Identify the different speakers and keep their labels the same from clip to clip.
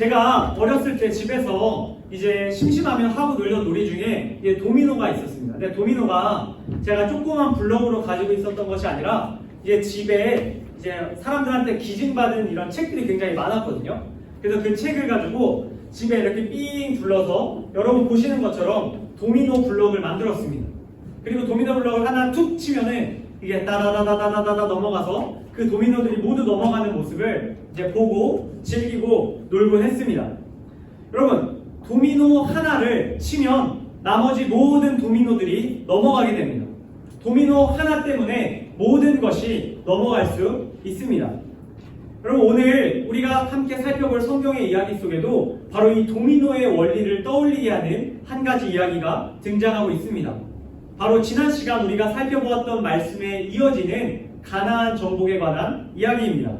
Speaker 1: 제가 어렸을 때 집에서 이제 심심하면 하고 놀던 놀이 중에 이제 도미노가 있었습니다. 근데 도미노가 제가 조그만 블럭으로 가지고 있었던 것이 아니라 이제 집에 이제 사람들한테 기증받은 이런 책들이 굉장히 많았거든요. 그래서 그 책을 가지고 집에 이렇게 삥 둘러서 여러분 보시는 것처럼 도미노 블럭을 만들었습니다. 그리고 도미노 블럭을 하나 툭 치면은 이게 따다다다다다다 넘어가서 그 도미노들이 모두 넘어가는 모습을 이제 보고 즐기고 놀곤 했습니다. 여러분, 도미노 하나를 치면 나머지 모든 도미노들이 넘어가게 됩니다. 도미노 하나 때문에 모든 것이 넘어갈 수 있습니다. 여러분, 오늘 우리가 함께 살펴볼 성경의 이야기 속에도 바로 이 도미노의 원리를 떠올리게 하는 한 가지 이야기가 등장하고 있습니다. 바로 지난 시간 우리가 살펴보았던 말씀에 이어지는 가나안 정복에 관한 이야기입니다.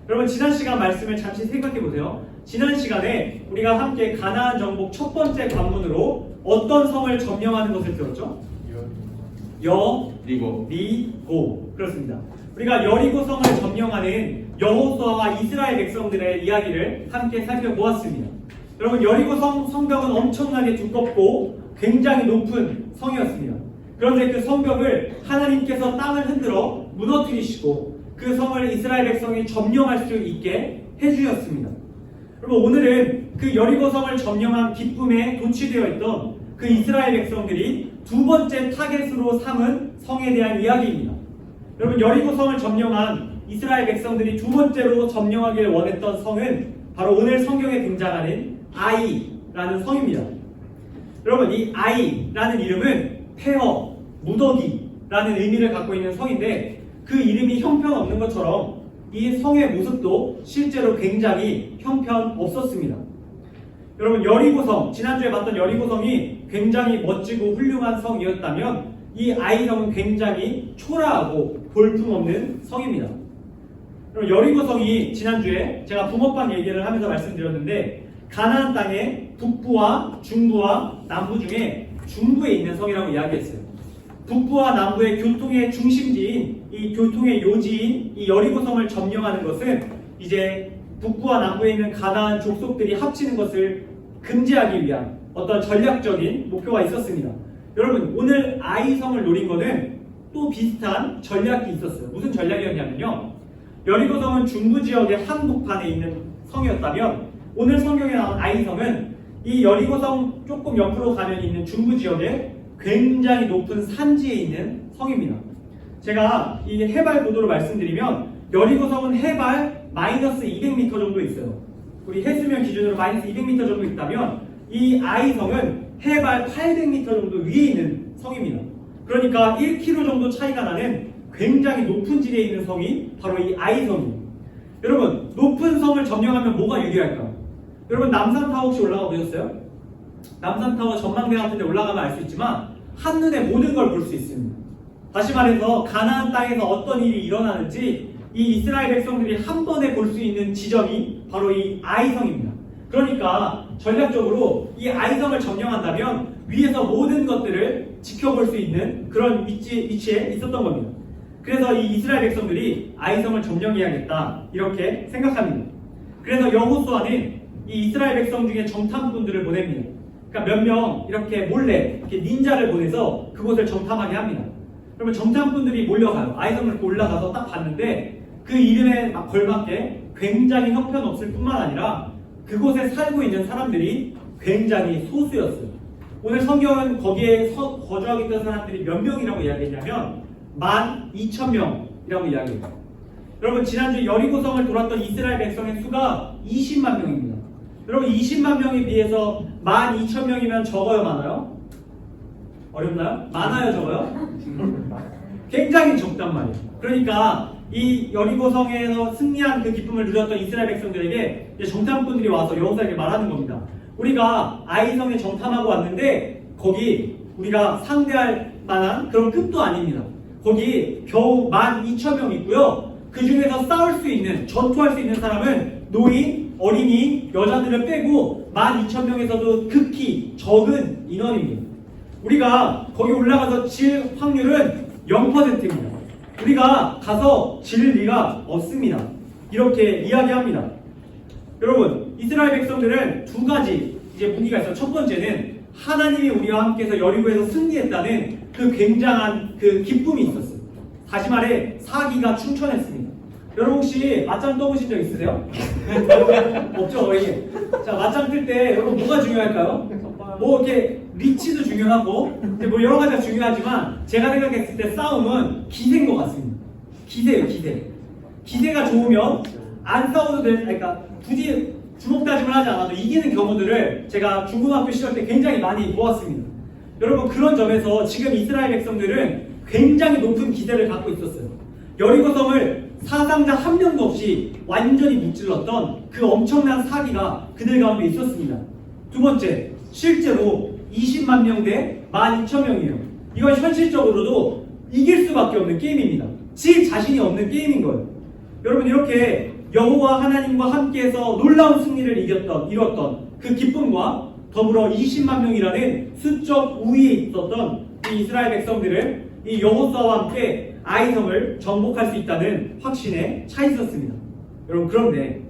Speaker 1: 여러분, 지난 시간 말씀을 잠시 생각해 보세요. 지난 시간에 우리가 함께 가나안 정복 첫 번째 관문으로 어떤 성을 점령하는 것을 들었죠? 여리고. 그렇습니다. 우리가 여리고 성을 점령하는 여호수아와 이스라엘 백성들의 이야기를 함께 살펴보았습니다. 여러분, 여리고 성벽은 엄청나게 두껍고 굉장히 높은 성이었습니다. 그런데 그 성벽을 하나님께서 땅을 흔들어 무너뜨리시고 그 성을 이스라엘 백성이 점령할 수 있게 해주셨습니다. 여러분, 오늘은 그 여리고 성을 점령한 기쁨에 도취되어 있던 그 이스라엘 백성들이 두 번째 타겟으로 삼은 성에 대한 이야기입니다. 여러분, 여리고 성을 점령한 이스라엘 백성들이 두 번째로 점령하길 원했던 성은 바로 오늘 성경에 등장하는 아이라는 성입니다. 여러분, 이 아이라는 이름은 폐허, 무더기라는 의미를 갖고 있는 성인데 그 이름이 형편없는 것처럼 이 성의 모습도 실제로 굉장히 형편없었습니다. 여러분, 여리고성, 지난주에 봤던 여리고성이 굉장히 멋지고 훌륭한 성이었다면 이 아이성은 굉장히 초라하고 볼품없는 성입니다. 여러분, 여리고성이 지난주에 제가 붕어빵 얘기를 하면서 말씀드렸는데 가나안 땅의 북부와 중부와 남부 중에 중부에 있는 성이라고 이야기했어요. 북부와 남부의 교통의 중심지인 이 교통의 요지인 이 여리고성을 점령하는 것은 이제 북부와 남부에 있는 가나안 족속들이 합치는 것을 금지하기 위한 어떤 전략적인 목표가 있었습니다. 여러분, 오늘 아이성을 노린 거는 또 비슷한 전략이 있었어요. 무슨 전략이었냐면요, 여리고성은 중부 지역의 한복판에 있는 성이었다면 오늘 성경에 나온 아이성은 이 여리고성 조금 옆으로 가면 있는 중부 지역에 굉장히 높은 산지에 있는 성입니다. 제가 이 해발 고도로 말씀드리면 여리고성은 해발 마이너스 200m 정도 있어요. 우리 해수면 기준으로 마이너스 200m 정도 있다면 이 아이성은 해발 800m 정도 위에 있는 성입니다. 그러니까 1km 정도 차이가 나는 굉장히 높은 지대에 있는 성이 바로 이 아이성입니다. 여러분, 높은 성을 점령하면 뭐가 유리할까요? 여러분, 남산타워 혹시 올라가 보셨어요? 남산타워 전망대 같은 데 올라가면 알 수 있지만 한눈에 모든 걸 볼 수 있습니다. 다시 말해서 가나안 땅에서 어떤 일이 일어나는지 이 이스라엘 백성들이 한 번에 볼 수 있는 지점이 바로 이 아이성입니다. 그러니까 전략적으로 이 아이성을 점령한다면 위에서 모든 것들을 지켜볼 수 있는 그런 위치에 있었던 겁니다. 그래서 이 이스라엘 백성들이 아이성을 점령해야겠다 이렇게 생각합니다. 그래서 여호수아는 이 이스라엘 백성 중에 정탐꾼들을 보냅니다. 그러니까 몇 명 이렇게 몰래 이렇게 닌자를 보내서 그곳을 정탐하게 합니다. 그러면 정탐꾼들이 몰려가요. 아이성을 올라가서 딱 봤는데 그 이름에 막 걸맞게 굉장히 형편없을 뿐만 아니라 그곳에 살고 있는 사람들이 굉장히 소수였어요. 오늘 성경은 거기에 거주하고 있던 사람들이 몇 명이라고 이야기했냐면 12,000명이라고 이야기해요. 여러분, 지난주 여리고성을 돌았던 이스라엘 백성의 수가 20만 명입니다. 여러분, 20만 명에 비해서 12,000명이면 적어요, 많아요? 어렵나요? 많아요, 적어요? 굉장히 적단 말이에요. 그러니까 이 여리고성에서 승리한 그 기쁨을 누렸던 이스라엘 백성들에게 이제 정탐꾼들이 와서 여호수아에게 말하는 겁니다. 우리가 아이성에 정탐하고 왔는데 거기 우리가 상대할 만한 그런 급도 아닙니다. 거기 겨우 12,000명 있고요. 그 중에서 싸울 수 있는, 전투할 수 있는 사람은 노인, 어린이, 여자들을 빼고 12,000명에서도 극히 적은 인원입니다. 우리가 거기 올라가서 질 확률은 0%입니다. 우리가 가서 질 리가 없습니다. 이렇게 이야기합니다. 여러분, 이스라엘 백성들은 두 가지 이제 무기가 있어요. 첫 번째는 하나님이 우리와 함께해서 여리고에서 승리했다는 그 굉장한 그 기쁨이 있었어요. 다시 말해 사기가 충천했습니다. 여러분 혹시 맞짱 떠보신 적 있으세요? 없죠, 이게. 자, 맞짱 뜰 때 여러분 뭐가 중요할까요? 뭐 이렇게 리치도 중요하고 뭐 여러 가지가 중요하지만 제가 생각했을 때 싸움은 기세인 것 같습니다. 기세예요, 기세. 기세가 좋으면 안 싸워도 될, 그러니까 굳이 주먹 다짐을 하지 않아도 이기는 경우들을 제가 중고등학교 시절 때 굉장히 많이 보았습니다. 여러분 그런 점에서 지금 이스라엘 백성들은 굉장히 높은 기세를 갖고 있었어요. 여리고성을 사상자 한 명도 없이 완전히 무찔렀던 그 엄청난 사기가 그들 가운데 있었습니다. 두 번째, 실제로 20만 명 대 12,000명이에요. 이건 현실적으로도 이길 수밖에 없는 게임입니다. 질 자신이 없는 게임인 거예요. 여러분 이렇게 여호와 하나님과 함께해서 놀라운 승리를 이뤘던 그 기쁨과 더불어 20만 명이라는 수적 우위에 있었던 이 이스라엘 백성들은 이 여호수아와 함께 아이성을 정복할 수 있다는 확신에 차 있었습니다. 여러분 그런데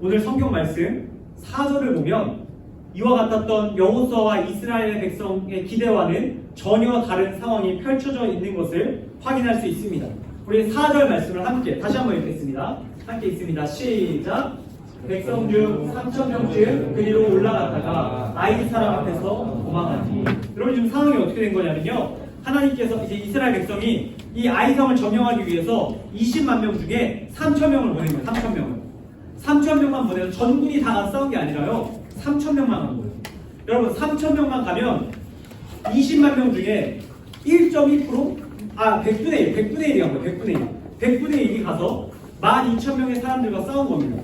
Speaker 1: 오늘 성경 말씀 4절을 보면 이와 같았던 여호수아와 이스라엘 백성의 기대와는 전혀 다른 상황이 펼쳐져 있는 것을 확인할 수 있습니다. 우리 4절 말씀을 함께 다시 한번 읽겠습니다. 함께 있습니다. 시작. 백성 중 3,000명쯤 그리로 올라갔다가 아이 사람 앞에서 도망하니. 여러분 지금 상황이 어떻게 된 거냐면요. 하나님께서 이제 이스라엘 백성이 이 아이성을 점령하기 위해서 20만 명 중에 3,000명을 보낸 거예요. 3,000명을. 3,000명만 보내서 전군이 다 싸운 게 아니라요. 3,000명만 간 거예요. 여러분 3,000명만 가면 20만 명 중에 1.2%? 100분의 1이 간 거예요. 100분의 1이 가서 12,000명의 사람들과 싸운 겁니다.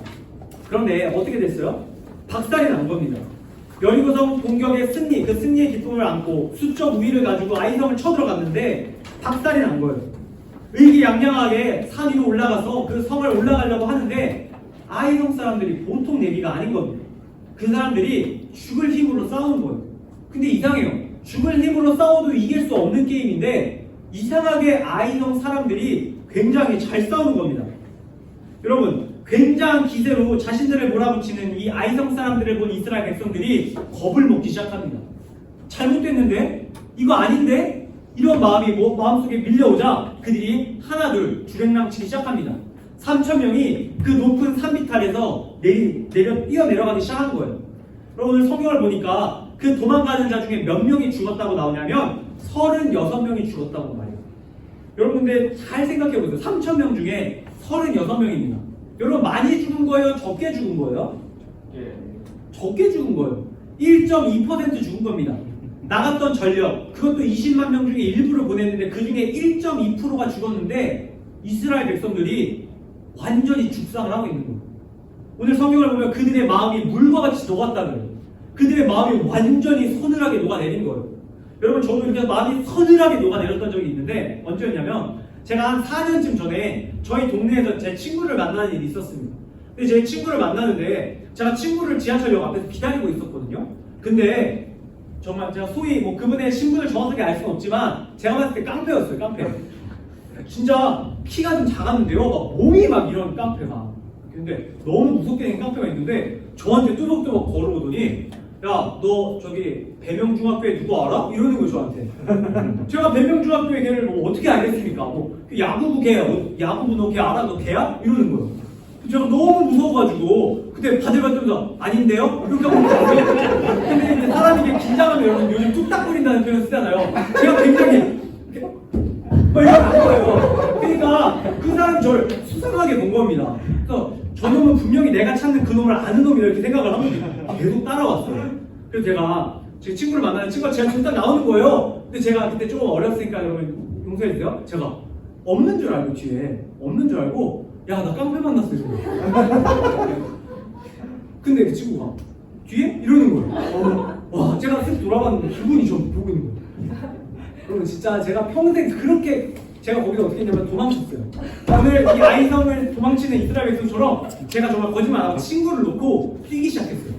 Speaker 1: 그런데 어떻게 됐어요? 박살이 난 겁니다. 여리고성 공격의 승리, 그 승리의 기쁨을 안고 수적 우위를 가지고 아이성을 쳐들어갔는데 박살이 난 거예요. 의기양양하게 산 위로 올라가서 그 성을 올라가려고 하는데 아이성 사람들이 보통 내기가 아닌 겁니다. 그 사람들이 죽을 힘으로 싸우는 거예요. 근데 이상해요. 죽을 힘으로 싸워도 이길 수 없는 게임인데 이상하게 아이성 사람들이 굉장히 잘 싸우는 겁니다. 여러분 굉장한 기세로 자신들을 몰아붙이는 이 아이성 사람들을 본 이스라엘 백성들이 겁을 먹기 시작합니다. 잘못됐는데? 이거 아닌데? 이런 마음이 마음속에 밀려오자 그들이 하나둘 주랭랑치기 시작합니다. 3,000명이 그 높은 산비탈에서 뛰어내려가기 시작한 거예요. 여러분 오늘 성경을 보니까 그 도망가는 자 중에 몇 명이 죽었다고 나오냐면 36명이 죽었다고 말해요. 여러분 근데 잘 생각해보세요. 3,000명 중에 36명입니다. 여러분 많이 죽은 거예요? 적게 죽은 거예요? 적게 죽은 거예요. 1.2% 죽은 겁니다. 나갔던 전력, 그것도 20만 명 중에 일부를 보냈는데 그 중에 1.2%가 죽었는데 이스라엘 백성들이 완전히 죽상을 하고 있는 거예요. 오늘 성경을 보면 그들의 마음이 물과 같이 녹았다는 거예요. 그들의 마음이 완전히 서늘하게 녹아내린 거예요. 여러분 저도 이렇게 마음이 서늘하게 녹아내렸던 적이 있는데 언제였냐면 제가 한 4년쯤 전에 저희 동네에서 제 친구를 만나는 일이 있었습니다. 근데 제 친구를 만나는데 제가 친구를 지하철역 앞에서 기다리고 있었거든요. 근데 정말 제가 소위 뭐 그분의 신분을 정확하게 알 수는 없지만 제가 봤을 때 깡패였어요. 깡패. 진짜 키가 좀 작았는데요. 막 몸이 막 이런 깡패가. 근데 너무 무섭게 생긴 깡패가 있는데 저한테 뚜벅뚜벅 걸어오더니 야, 너 저기 배명중학교에 누구 알아? 이러는 거예요 저한테. 제가 배명중학교에 걔를 뭐 어떻게 알겠습니까? 뭐 야구부 걔야, 야구부 너 걔 알아? 너 걔야? 이러는 거예요. 제가 너무 무서워가지고 그때 바들바들면서 아닌데요? 이렇게 하고 근데 이제 사람이 이게 긴장하면 여러분 요즘 뚝딱거린다는 표현 쓰잖아요. 제가 굉장히 막 이러는 거예요. 그러니까 그 사람이 저를 수상하게 본 겁니다. 그래서 저놈은 분명히 내가 찾는 그 놈을 아는 놈이다 이렇게 생각을 하고 계속 따라왔어요. 그래서 제가 제 친구를 만나는 친구가 제가 지금 딱 나오는 거예요. 근데 제가 그때 조금 어렸으니까 여러분 용서해주세요. 제가 없는 줄 알고 뒤에 없는 줄 알고 야 나 깡패 만났어 이러고. 근데 그 친구가 뒤에 이러는 거예요. 와 제가 쓱 돌아봤는데 그분이 저 보고 있는 거예요. 여러분 진짜 제가 평생 그렇게 제가 거기서 어떻게 했냐면 도망쳤어요. 오늘 이 아이성을 도망치는 이스라엘 백성처럼 제가 정말 거짓말 안 하고 친구를 놓고 뛰기 시작했어요.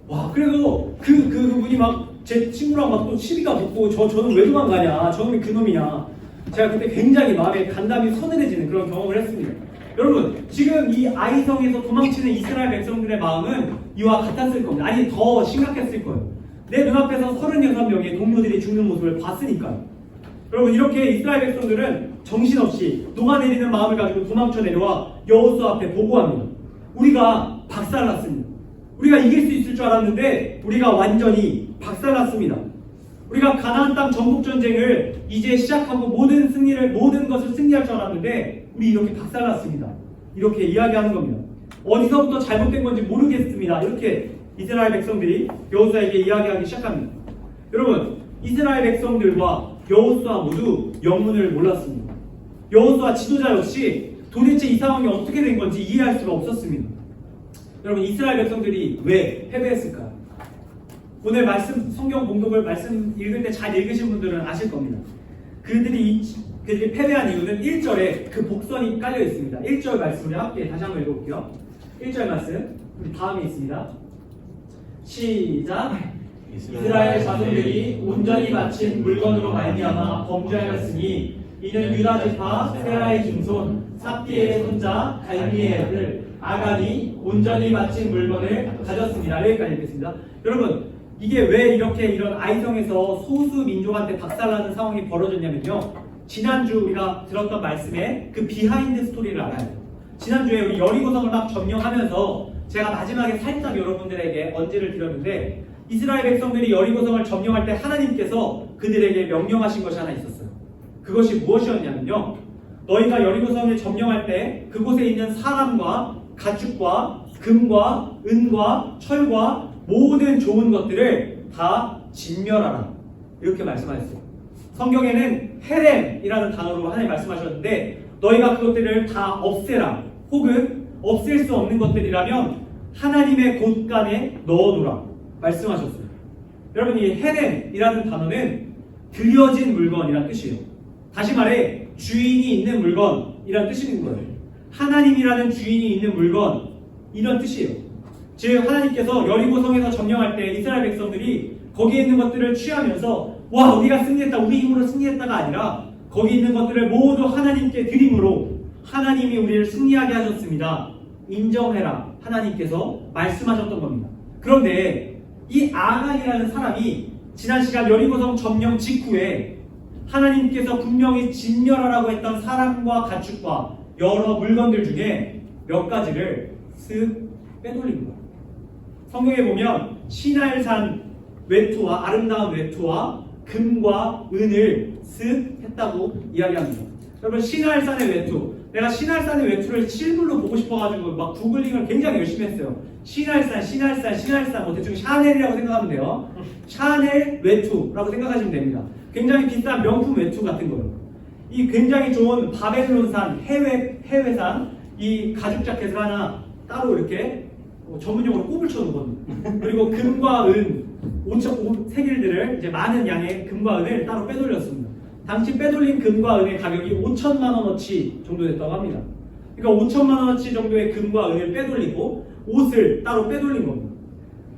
Speaker 1: 와 그래서 그분이 막 제 친구랑 막 또 시비가 붙고 저는 왜 도망가냐 저놈이 그놈이냐 제가 그때 굉장히 마음에 간담이 서늘해지는 그런 경험을 했습니다. 여러분 지금 이 아이성에서 도망치는 이스라엘 백성들의 마음은 이와 같았을 겁니다. 아니 더 심각했을 거예요. 내 눈앞에서 36명의 동료들이 죽는 모습을 봤으니까요. 여러분 이렇게 이스라엘 백성들은 정신없이 녹아내리는 마음을 가지고 도망쳐 내려와 여호수아 앞에 보고합니다. 우리가 박살났습니다. 우리가 이길 수 있을 줄 알았는데 우리가 완전히 박살났습니다. 우리가 가나안 땅 정복 전쟁을 이제 시작하고 모든 것을 승리할 줄 알았는데 우리 이렇게 박살났습니다. 이렇게 이야기하는 겁니다. 어디서부터 잘못된 건지 모르겠습니다. 이렇게 이스라엘 백성들이 여호수아에게 이야기하기 시작합니다. 여러분 이스라엘 백성들과 여호수아 모두 영문을 몰랐습니다. 여호수아 지도자 역시 도대체 이 상황이 어떻게 된 건지 이해할 수가 없었습니다. 여러분 이스라엘 백성들이 왜 패배했을까요? 오늘 성경 봉독을 말씀 읽을 때 잘 읽으신 분들은 아실 겁니다. 그들이 패배한 이유는 1절에 그 복선이 깔려 있습니다. 1절 말씀을 함께 다시 한번 읽어볼게요. 1절 말씀 우리 다음에 있습니다. 시작. 이스라엘 자손들이 온전히 바친 물건으로 말미암아 범죄하였으니 이는 유다 지파 세라의 증손 삽디의 손자 갈미의 아들 아간이 온전히 바친 물건을 가졌습니다. 여기까지 읽겠습니다. 여러분 이게 왜 이렇게 이런 아이성에서 소수 민족한테 박살나는 상황이 벌어졌냐면요. 지난주 우리가 들었던 말씀에 그 비하인드 스토리를 알아야 돼요. 지난주에 우리 여리고성을 막 점령하면서 제가 마지막에 살짝 여러분들에게 언지를 드렸는데 이스라엘 백성들이 여리고성을 점령할 때 하나님께서 그들에게 명령하신 것이 하나 있었어요. 그것이 무엇이었냐면요. 너희가 여리고성을 점령할 때 그곳에 있는 사람과 가축과 금과 은과 철과 모든 좋은 것들을 다 진멸하라. 이렇게 말씀하셨어요. 성경에는 헤렘이라는 단어로 하나님 말씀하셨는데 너희가 그것들을 다 없애라. 혹은 없앨 수 없는 것들이라면 하나님의 곳간에 넣어두라. 말씀하셨어요. 여러분 이 헤렘이라는 단어는 들여진 물건이란 뜻이에요. 다시 말해 주인이 있는 물건이란 뜻인 거예요. 하나님이라는 주인이 있는 물건 이런 뜻이에요. 즉 하나님께서 여리고성에서 점령할 때 이스라엘 백성들이 거기에 있는 것들을 취하면서 와 우리가 승리했다 우리 힘으로 승리했다가 아니라 거기 있는 것들을 모두 하나님께 드림으로 하나님이 우리를 승리하게 하셨습니다. 인정해라 하나님께서 말씀하셨던 겁니다. 그런데 이 아간이라는 사람이 지난 시간 여리고성 점령 직후에 하나님께서 분명히 진멸하라고 했던 사람과 가축과 여러 물건들 중에 몇 가지를 쓱 빼돌린 거예요. 성경에 보면 시날산 외투와 아름다운 외투와 금과 은을 쓱 했다고 이야기합니다. 여러분 시날산의 외투 내가 시날산의 외투를 실물로 보고 싶어가지고 막 구글링을 굉장히 열심히 했어요. 시날산 뭐 대충 샤넬이라고 생각하면 돼요. 샤넬 외투라고 생각하시면 됩니다. 굉장히 비싼 명품 외투 같은 거예요. 이 굉장히 좋은 바벨론산 해외산 이 가죽 자켓을 하나 따로 이렇게 전문용어로 꼽을 쳐놓거든요. 그리고 금과 은 5천 세겔들을 이제 많은 양의 금과 은을 따로 빼돌렸습니다. 당시 빼돌린 금과 은의 가격이 5천만 원어치 정도 됐다고 합니다. 그러니까 5천만 원어치 정도의 금과 은을 빼돌리고 옷을 따로 빼돌린 겁니다.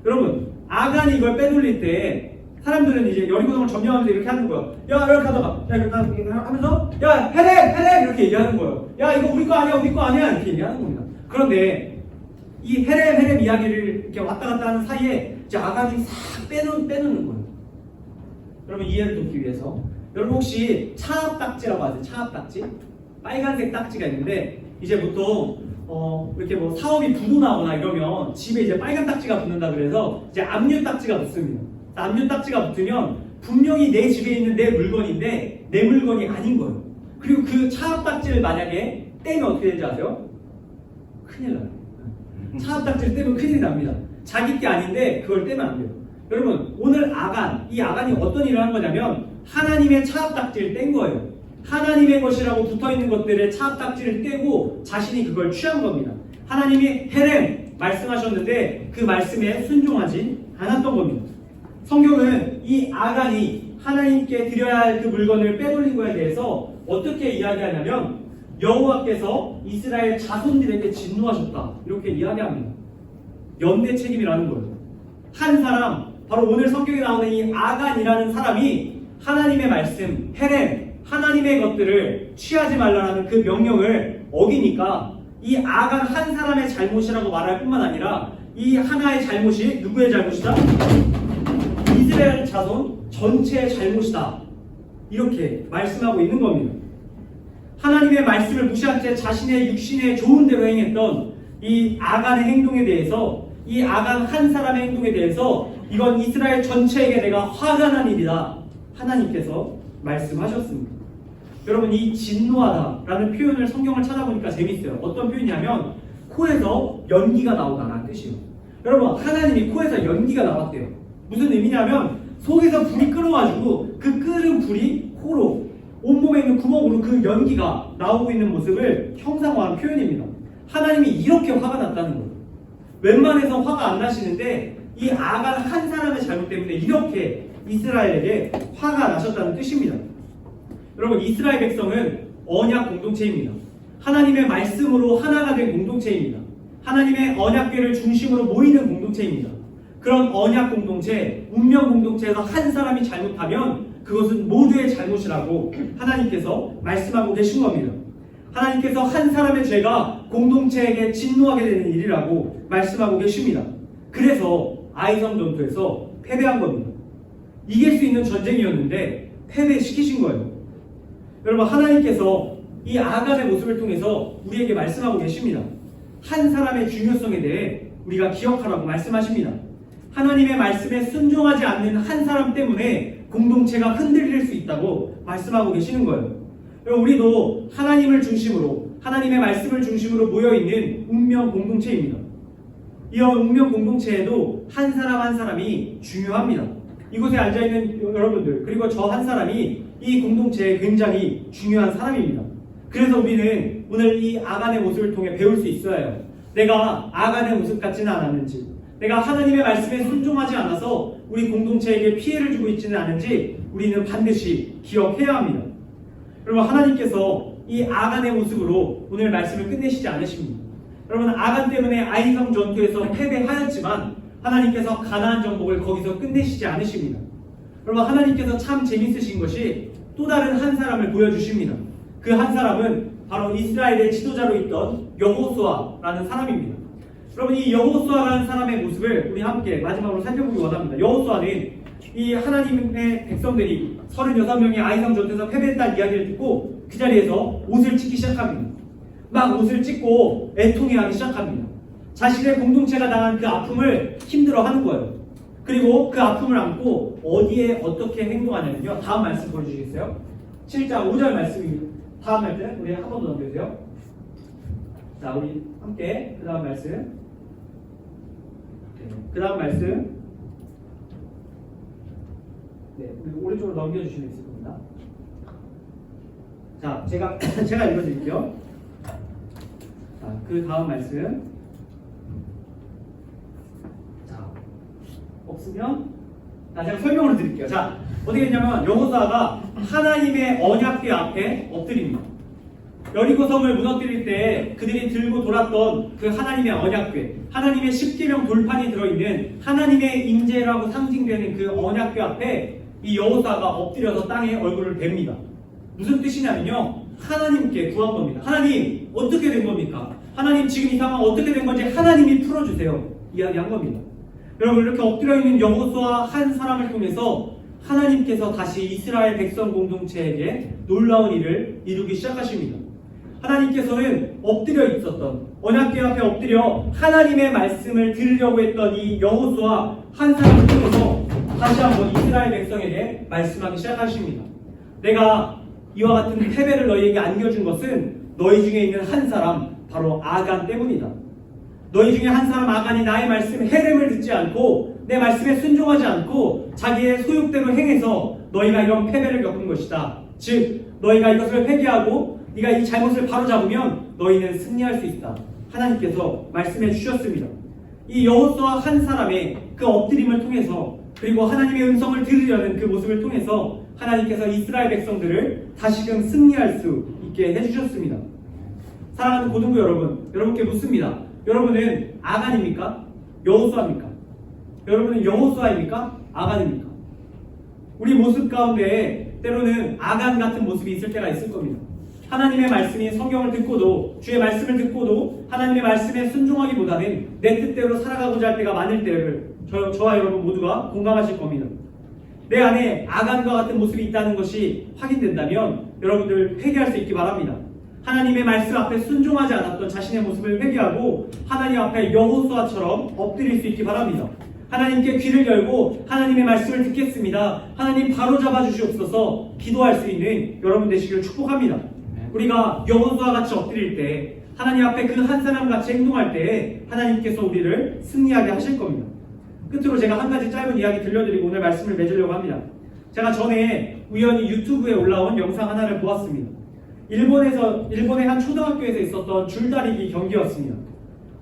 Speaker 1: 여러분 아간이 이걸 빼돌릴 때 사람들은 이제 여리고성을 점령하면서 이렇게 하는 거예요. 야 이렇게 하다가 야 이렇게 하면서 야 헤렘 이렇게 얘기하는 거예요. 야 이거 우리 거 아니야 이렇게 얘기하는 겁니다. 그런데 이 헤렘 이야기를 이렇게 왔다 갔다 하는 사이에 이제 아간이 싹 빼놓는 거예요. 여러분 이해를 돕기 위해서 여러분 혹시 차압딱지라고 아세요? 차압딱지? 빨간색 딱지가 있는데 이제 보통 이렇게 뭐 사업이 부도 나거나 이러면 집에 이제 빨간 딱지가 붙는다 그래서 이제 압류 딱지가 붙습니다. 압류 딱지가 붙으면 분명히 내 집에 있는 내 물건인데 내 물건이 아닌 거예요. 그리고 그 차압 딱지를 만약에 떼면 어떻게 되는지 아세요? 큰일 나요. 차압 딱지를 떼면 큰일 납니다. 자기 게 아닌데 그걸 떼면 안 돼요. 여러분 오늘 이 아간이 어떤 일을 한 거냐면 하나님의 차압 딱지를 뗀 거예요. 하나님의 것이라고 붙어있는 것들의 차압 딱지를 떼고 자신이 그걸 취한 겁니다. 하나님이 헤렘 말씀하셨는데 그 말씀에 순종하지 않았던 겁니다. 성경은 이 아간이 하나님께 드려야 할 그 물건을 빼돌린 거에 대해서 어떻게 이야기하냐면 여호와께서 이스라엘 자손들에게 진노하셨다 이렇게 이야기합니다. 연대 책임이라는 거예요. 한 사람 바로 오늘 성경에 나오는 이 아간이라는 사람이 하나님의 말씀 헤렘 하나님의 것들을 취하지 말라는 그 명령을 어기니까 이 아간 한 사람의 잘못이라고 말할 뿐만 아니라 이 하나의 잘못이 누구의 잘못이다? 이스라엘 자손 전체의 잘못이다. 이렇게 말씀하고 있는 겁니다. 하나님의 말씀을 무시한 채 자신의 육신의 좋은 대로 행했던 이 아간의 행동에 대해서, 이 아간 한 사람의 행동에 대해서 이건 이스라엘 전체에게 내가 화가 난 일이다. 하나님께서 말씀하셨습니다. 여러분, 이 진노하다라는 표현을 성경을 찾아보니까 재밌어요. 어떤 표현이냐면 코에서 연기가 나오다라는 뜻이에요. 여러분, 하나님이 코에서 연기가 나왔대요. 무슨 의미냐면 속에서 불이 끓어가지고 그 끓은 불이 코로, 온몸에 있는 구멍으로 그 연기가 나오고 있는 모습을 형상화한 표현입니다. 하나님이 이렇게 화가 났다는 거예요. 웬만해서 화가 안 나시는데 이 아간 한 사람의 잘못 때문에 이렇게 이스라엘에게 화가 나셨다는 뜻입니다. 여러분, 이스라엘 백성은 언약 공동체입니다. 하나님의 말씀으로 하나가 된 공동체입니다. 하나님의 언약궤를 중심으로 모이는 공동체입니다. 그런 언약 공동체, 운명 공동체에서 한 사람이 잘못하면 그것은 모두의 잘못이라고 하나님께서 말씀하고 계신 겁니다. 하나님께서 한 사람의 죄가 공동체에게 진노하게 되는 일이라고 말씀하고 계십니다. 그래서 아이성 전투에서 패배한 겁니다. 이길 수 있는 전쟁이었는데 패배시키신 거예요. 여러분, 하나님께서 이 아간의 모습을 통해서 우리에게 말씀하고 계십니다. 한 사람의 중요성에 대해 우리가 기억하라고 말씀하십니다. 하나님의 말씀에 순종하지 않는 한 사람 때문에 공동체가 흔들릴 수 있다고 말씀하고 계시는 거예요. 우리도 하나님을 중심으로, 하나님의 말씀을 중심으로 모여있는 운명 공동체입니다. 이런 운명 공동체에도 한 사람 한 사람이 중요합니다. 이곳에 앉아있는 여러분들, 그리고 저 한 사람이 이 공동체에 굉장히 중요한 사람입니다. 그래서 우리는 오늘 이 아간의 모습을 통해 배울 수 있어야 해요. 내가 아간의 모습 같지는 않았는지, 내가 하나님의 말씀에 순종하지 않아서 우리 공동체에게 피해를 주고 있지는 않은지 우리는 반드시 기억해야 합니다. 여러분, 하나님께서 이 아간의 모습으로 오늘 말씀을 끝내시지 않으십니다. 여러분, 아간 때문에 아이성 전투에서 패배하였지만 하나님께서 가나안 정복을 거기서 끝내시지 않으십니다. 여러분, 하나님께서 참 재밌으신 것이 또 다른 한 사람을 보여주십니다. 그 한 사람은 바로 이스라엘의 지도자로 있던 여호수아라는 사람입니다. 여러분, 이 여호수아라는 사람의 모습을 우리 함께 마지막으로 살펴보기 원합니다. 여호수아는 이 하나님의 백성들이 36명이 아이성 전투에서 패배했다는 이야기를 듣고 그 자리에서 옷을 찢기 시작합니다. 막 옷을 찢고 애통해하기 시작합니다. 자신의 공동체가 당한 그 아픔을 힘들어하는 거예요. 그리고 그 아픔을 안고 어디에 어떻게 행동하냐면요, 다음 말씀 보여주시겠어요? 7장 5절 말씀입니다. 다음 말씀 우리 한 번 더 넘겨주세요. 자, 우리 함께 그 다음 말씀, 그 다음 말씀, 네, 우리 오른쪽으로 넘겨주시면 있을 겁니다. 자, 제가 읽어드릴게요. 자, 그 다음 말씀. 자, 없으면 제가 설명을 드릴게요. 자, 어떻게 했냐면 여호수아가 하나님의 언약궤 앞에 엎드립니다. 여리고성을 무너뜨릴 때 그들이 들고 돌았던 그 하나님의 언약궤, 하나님의 십계명 돌판이 들어있는 하나님의 임재라고 상징되는 그 언약궤 앞에 이 여호수아가 엎드려서 땅에 얼굴을 댑니다. 무슨 뜻이냐면요, 하나님께 구한 겁니다. 하나님, 어떻게 된 겁니까? 하나님, 지금 이 상황 어떻게 된 건지 하나님이 풀어주세요. 이야기한 겁니다. 여러분, 이렇게 엎드려 있는 여호수아 한 사람을 통해서 하나님께서 다시 이스라엘 백성 공동체에게 놀라운 일을 이루기 시작하십니다. 하나님께서는 엎드려 있었던, 언약궤 앞에 엎드려 하나님의 말씀을 들으려고 했던 이 여호수아 한 사람을 통해서 다시 한번 이스라엘 백성에게 말씀하기 시작하십니다. 내가 이와 같은 패배를 너희에게 안겨준 것은 너희 중에 있는 한 사람, 바로 아간 때문이다. 너희 중에 한 사람 아간이 나의 말씀 헤름을 듣지 않고 내 말씀에 순종하지 않고 자기의 소욕대로 행해서 너희가 이런 패배를 겪은 것이다. 즉, 너희가 이것을 회개하고 네가 이 잘못을 바로잡으면 너희는 승리할 수 있다. 하나님께서 말씀해 주셨습니다. 이 여호수아 한 사람의 그 엎드림을 통해서, 그리고 하나님의 음성을 들으려는 그 모습을 통해서 하나님께서 이스라엘 백성들을 다시금 승리할 수 있게 해주셨습니다. 사랑하는 고등부 여러분, 여러분께 묻습니다. 여러분은 아간입니까? 여호수아입니까? 여러분은 여호수아입니까? 아간입니까? 우리 모습 가운데 때로는 아간 같은 모습이 있을 때가 있을 겁니다. 하나님의 말씀인 성경을 듣고도 주의 말씀을 듣고도 하나님의 말씀에 순종하기보다는 내 뜻대로 살아가고자 할 때가 많을 때를 저와 여러분 모두가 공감하실 겁니다. 내 안에 아간과 같은 모습이 있다는 것이 확인된다면 여러분들 회개할 수 있기 바랍니다. 하나님의 말씀 앞에 순종하지 않았던 자신의 모습을 회개하고 하나님 앞에 여호수아처럼 엎드릴 수 있기 바랍니다. 하나님께 귀를 열고 하나님의 말씀을 듣겠습니다. 하나님 바로잡아 주시옵소서 기도할 수 있는 여러분 되시기를 축복합니다. 우리가 여호수아 같이 엎드릴 때 하나님 앞에 그 한 사람 같이 행동할 때 하나님께서 우리를 승리하게 하실 겁니다. 끝으로 제가 한 가지 짧은 이야기 들려드리고 오늘 말씀을 맺으려고 합니다. 제가 전에 우연히 유튜브에 올라온 영상 하나를 보았습니다. 일본의 한 초등학교에서 있었던 줄다리기 경기였습니다.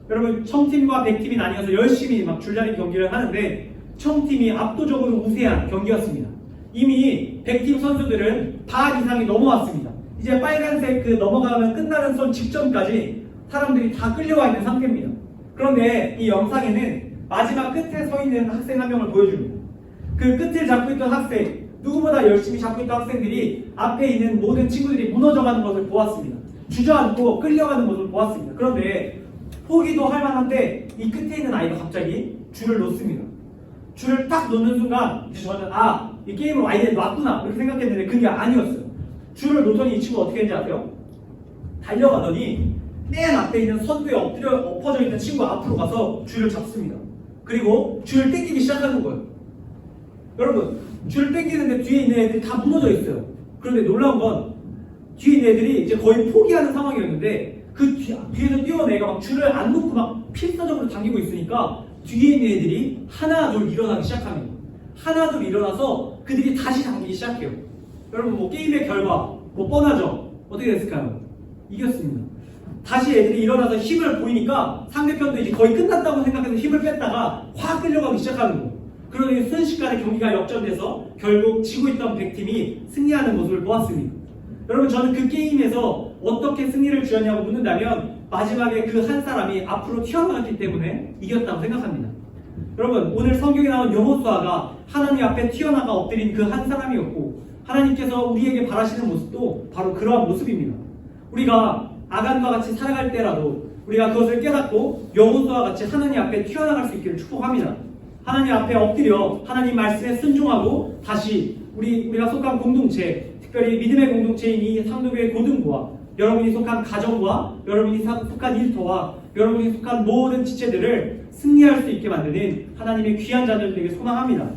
Speaker 1: 여러분 청팀과 백팀이 나뉘어서 열심히 막 줄다리기 경기를 하는데 청팀이 압도적으로 우세한 경기였습니다. 이미 백팀 선수들은 반 이상이 넘어왔습니다. 이제 빨간색 그 넘어가면 끝나는 선 직전까지 사람들이 다 끌려와 있는 상태입니다. 그런데 이 영상에는 마지막 끝에 서 있는 학생 한 명을 보여줍니다. 그 끝을 잡고 있던 학생, 누구보다 열심히 잡고 있던 학생들이 앞에 있는 모든 친구들이 무너져가는 것을 보았습니다. 주저앉고 끌려가는 것을 보았습니다. 그런데 포기도 할 만한데 이 끝에 있는 아이가 갑자기 줄을 놓습니다. 줄을 딱 놓는 순간 저는 이 게임을 아이들이 놨구나 이렇게 생각했는데 그게 아니었어요. 줄을 놓더니 이 친구 어떻게 했는지 아세요? 달려가더니 맨 앞에 있는 선두에 엎어져 있는 친구 앞으로 가서 줄을 잡습니다. 그리고 줄을 당기기 시작하는 거예요. 여러분 줄을 당기는데 뒤에 있는 애들이 다 무너져 있어요. 그런데 놀라운 건 뒤에 있는 애들이 이제 거의 포기하는 상황이었는데 그 뒤에서 뛰어온 애가 막 줄을 안 놓고 막 필사적으로 당기고 있으니까 뒤에 있는 애들이 하나 둘 일어나기 시작합니다. 하나 둘 일어나서 그들이 다시 당기기 시작해요. 여러분 게임의 결과 뻔하죠? 어떻게 됐을까요? 이겼습니다. 다시 애들이 일어나서 힘을 보이니까 상대편도 이제 거의 끝났다고 생각해서 힘을 뺐다가 확 끌려가기 시작하는 거예요. 그러더니 순식간에 경기가 역전돼서 결국 지고 있던 백팀이 승리하는 모습을 보았습니다. 여러분 저는 그 게임에서 어떻게 승리를 주었냐고 묻는다면 마지막에 그 한 사람이 앞으로 튀어나갔기 때문에 이겼다고 생각합니다. 여러분 오늘 성경에 나온 여호수아가 하나님 앞에 튀어나가 엎드린 그 한 사람이었고 하나님께서 우리에게 바라시는 모습도 바로 그러한 모습입니다. 우리가 아간과 같이 살아갈 때라도 우리가 그것을 깨닫고 여호수아와 같이 하나님 앞에 튀어나갈 수 있기를 축복합니다. 하나님 앞에 엎드려 하나님 말씀에 순종하고 다시 우리가 속한 공동체, 특별히 믿음의 공동체인 이 상도교회 고등부와 여러분이 속한 가정과 여러분이 속한 일터와 여러분이 속한 모든 지체들을 승리할 수 있게 만드는 하나님의 귀한 자녀들에게 소망합니다.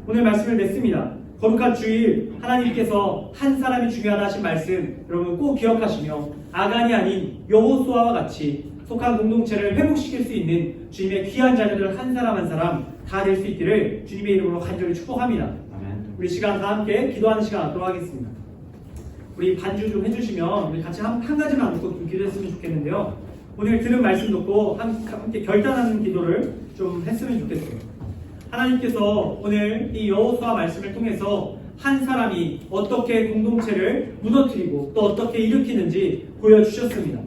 Speaker 1: 오늘 말씀을 맺습니다. 거룩한 주일 하나님께서 한 사람이 중요하다 하신 말씀 여러분 꼭 기억하시며 아간이 아닌 여호수아와 같이 속한 공동체를 회복시킬 수 있는 주님의 귀한 자녀들 한 사람 한 사람 다 될 수 있기를 주님의 이름으로 간절히 축복합니다. 아멘. 우리 시간 다 함께 기도하는 시간 갖도록 하겠습니다. 우리 반주 좀 해주시면 우리 같이 한 가지만 놓고 좀 기도했으면 좋겠는데요. 오늘 들은 말씀 듣고 함께 결단하는 기도를 좀 했으면 좋겠어요. 하나님께서 오늘 이 여호수아 말씀을 통해서 한 사람이 어떻게 공동체를 무너뜨리고 또 어떻게 일으키는지 보여주셨습니다.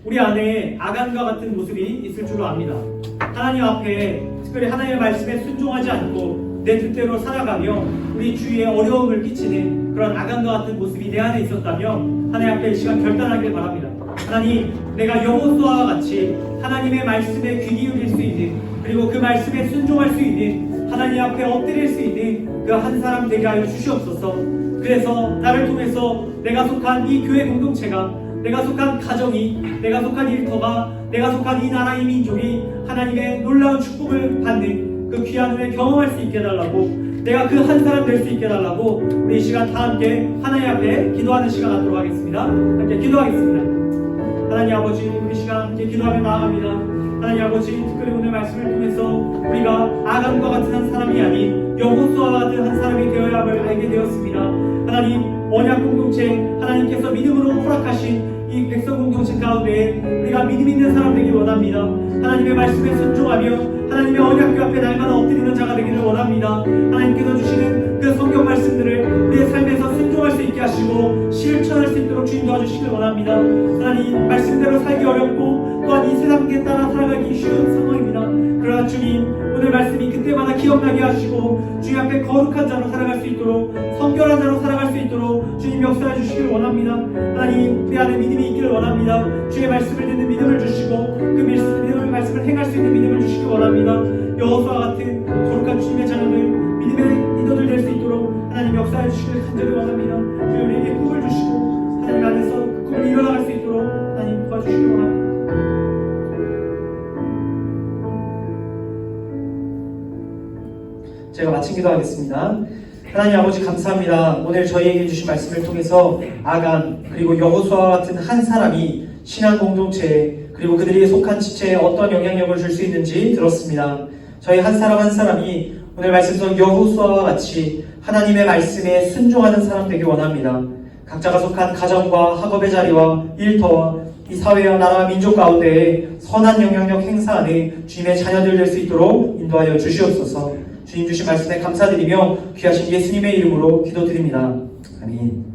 Speaker 1: 우리 안에 아간과 같은 모습이 있을 줄로 압니다. 하나님 앞에 특별히 하나님의 말씀에 순종하지 않고 내 뜻대로 살아가며 우리 주위에 어려움을 끼치는 그런 아간과 같은 모습이 내 안에 있었다면 하나님 앞에 이 시간 결단하길 바랍니다. 하나님, 내가 여호수아와 같이 하나님의 말씀에 귀 기울일 수 있는 그리고 그 말씀에 순종할 수 있는 하나님 앞에 엎드릴 수 있는 그 한 사람 되게 하여 주시옵소서. 그래서 나를 통해서 내가 속한 이 교회 공동체가 내가 속한 가정이 내가 속한 일터가 내가 속한 이 나라 이 민족이 하나님의 놀라운 축복을 받는 그 귀한 은혜 경험할 수 있게 해달라고 내가 그 한 사람 될 수 있게 해달라고 우리 이 시간 다 함께 하나님 앞에 기도하는 시간 갖도록 하겠습니다. 함께 기도하겠습니다. 하나님 아버지 우리 시간 함께 기도하며 나아갑니다. 하나님 아버지 특별히 오늘 말씀을 통해서 우리가 아간과 같은 한 사람이 아닌 여호수아와 같은 한 사람이 되어야 함을 알게 되었습니다. 하나님 언약 공동체 하나님께서 믿음으로 허락하신 이 백성 공동체 가운데 우리가 믿음 있는 사람 되길 원합니다. 하나님의 말씀에 순종하며 하나님의 언약궤 앞에 날마다 엎드리는 자가 되기를 원합니다. 하나님께서 주시는 그 성경 말씀들을 우리의 삶에서 순종할 수 있게 하시고 실천할 수 있도록 주님 도와주시길 원합니다. 하나님 말씀대로 살기 어렵고 또한 이 세상에 따라 살아가기 쉬운 상황입니다. 그러나 주님 오늘 말씀이 하나님이 그때마다 기억나게 하시고 주님 앞에 거룩한 자로 살아갈 수 있도록 성결한 자로 살아갈 수 있도록 주님 역사해 주시길 원합니다. 하나님 우리 안에 믿음이 있기를 원합니다. 주의 말씀을 듣는 믿음을 주시고 그 말씀을 행할 수 있는 믿음을 주시길 원합니다. 여호수아와 같은 거룩한 주님의 자녀들 믿음의 리더들 될 수 있도록 하나님 역사해 주시길 간절히 원합니다. 주님 우리에게 꿈을 주시고 하나님 안에서 그 꿈을 이뤄나갈 수 있도록 하나님 도와주시길 원합니다.
Speaker 2: 제가 마친 기도하겠습니다. 하나님 아버지 감사합니다. 오늘 저희에게 주신 말씀을 통해서 아간 그리고 여호수아와 같은 한 사람이 신앙 공동체에 그리고 그들에게 속한 지체에 어떤 영향력을 줄 수 있는지 들었습니다. 저희 한 사람 한 사람이 오늘 말씀 속 여호수아와 같이 하나님의 말씀에 순종하는 사람 되기 원합니다. 각자가 속한 가정과 학업의 자리와 일터와 이 사회와 나라와 민족 가운데에 선한 영향력 행사하는 주님의 자녀들 될 수 있도록 인도하여 주시옵소서. 주님 주신 말씀에 감사드리며 귀하신 예수님의 이름으로 기도드립니다. 아멘.